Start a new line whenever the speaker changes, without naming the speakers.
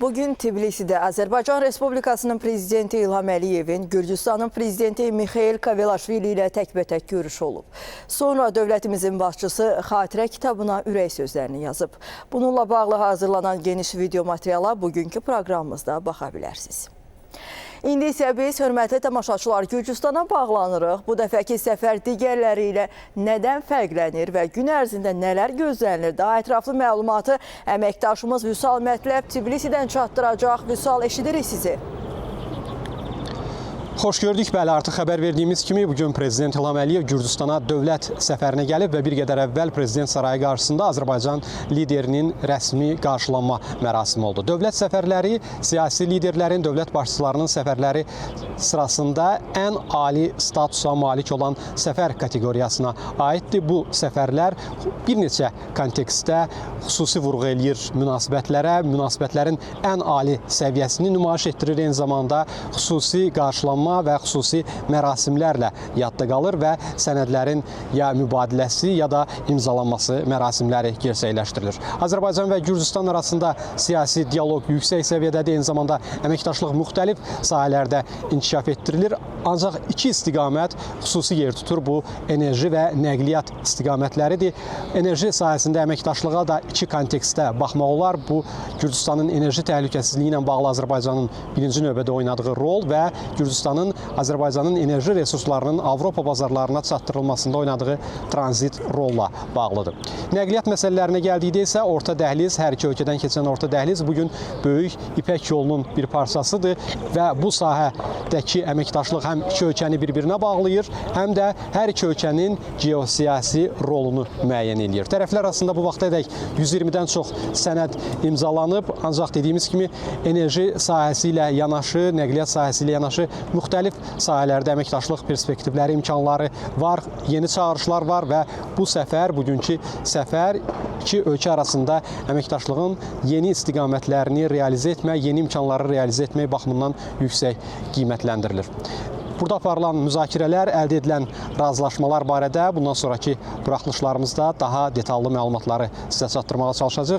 Bugün Tbilisi'de Azərbaycan Respublikasının Prezidenti İlham Əliyevin Gürcüstanın Prezidenti Mikhail Kavelaşvili ilə təkbətək görüşü olub. Sonra dövlətimizin başçısı xatirə kitabına ürək sözlərini yazıb. Bununla bağlı hazırlanan geniş video materiala bugünkü proqramımızda baxa bilərsiniz. İndi isə biz, hörmətli tamaşaçılar, Gürcüstana bağlanırıq. Bu dəfəki səfər digərləri ilə nədən fərqlənir və gün ərzində nələr gözlənilir? Daha ətraflı məlumatı əməkdaşımız Vüsal Mətləb Tbilisidən çatdıracaq. Vüsal, eşidirik sizi.
Xoş gördük. Bəli, artıq xəbər verdiyimiz kimi bugün Prezident İlham Əliyev Gürcüstana dövlət səfərinə gəlib və bir qədər əvvəl Prezident sarayı qarşısında Azərbaycan liderinin rəsmi qarşılanma mərasimi oldu. Dövlət səfərləri siyasi liderlərin, dövlət başçılarının səfərləri sırasında ən ali statusa malik olan səfər kateqoriyasına aiddir. Bu səfərlər bir neçə kontekstdə xüsusi vurğu eləyir münasibətlərə, münasibətlərin ən ali səviyyəsini nümayiş etdirir, eyni zamanda xüsusi qarşılanma və xüsusi mərasimlərlə yadda qalır və sənədlərin ya mübadiləsi, ya da imzalanması mərasimləri gerçəkləşdirilir. Azərbaycan və Gürcüstan arasında siyasi dialoq yüksək səviyyədədir, eyni zamanda əməkdaşlıq müxtəlif sahələrdə inkişaf etdirilir. Ancaq iki istiqamət xüsusi yer tutur, bu enerji və nəqliyyat istiqamətləridir. Enerji sahəsində əməkdaşlığa da iki kontekstdə baxmaq olar. Bu, Gürcüstanın enerji təhlükəsizliyi ilə bağlı Azərbaycanın birinci növbədə oynadığı rol və Gürcüstanın Azərbaycanın enerji resurslarının Avropa bazarlarına çatdırılmasında oynadığı tranzit rolla bağlıdır. Nəqliyyat məsələlərinə gəldikdə isə orta dəhliz, hər iki ölkədən keçən orta dəhliz bugün böyük İpək yolunun bir parçasıdır və bu sahədəki əməkdaşlıq həm iki ölkəni bir-birinə bağlayır, həm də hər iki ölkənin geosiyasi rolunu müəyyən edir. Tərəflər arasında bu vaxtadək 120-dən çox sənəd imzalanıb, ancaq dediyimiz kimi enerji sahəsi ilə yanaşı, nəqliyyat sahəsi ilə yanaşı müxtəlif sahələrdə əməkdaşlıq perspektivləri, imkanları var, yeni çağırışlar var və bu səfər, bugünkü səfər iki ölkə arasında əməkdaşlığın yeni istiqamətlərini realizə etmək, yeni imkanları realizə etmək baxımından yüksək qiymətləndirilir. Burada aparılan müzakirələr, əldə edilən razılaşmalar barədə bundan sonraki buraxılışlarımızda daha detallı məlumatları sizə çatdırmağa çalışacağıq.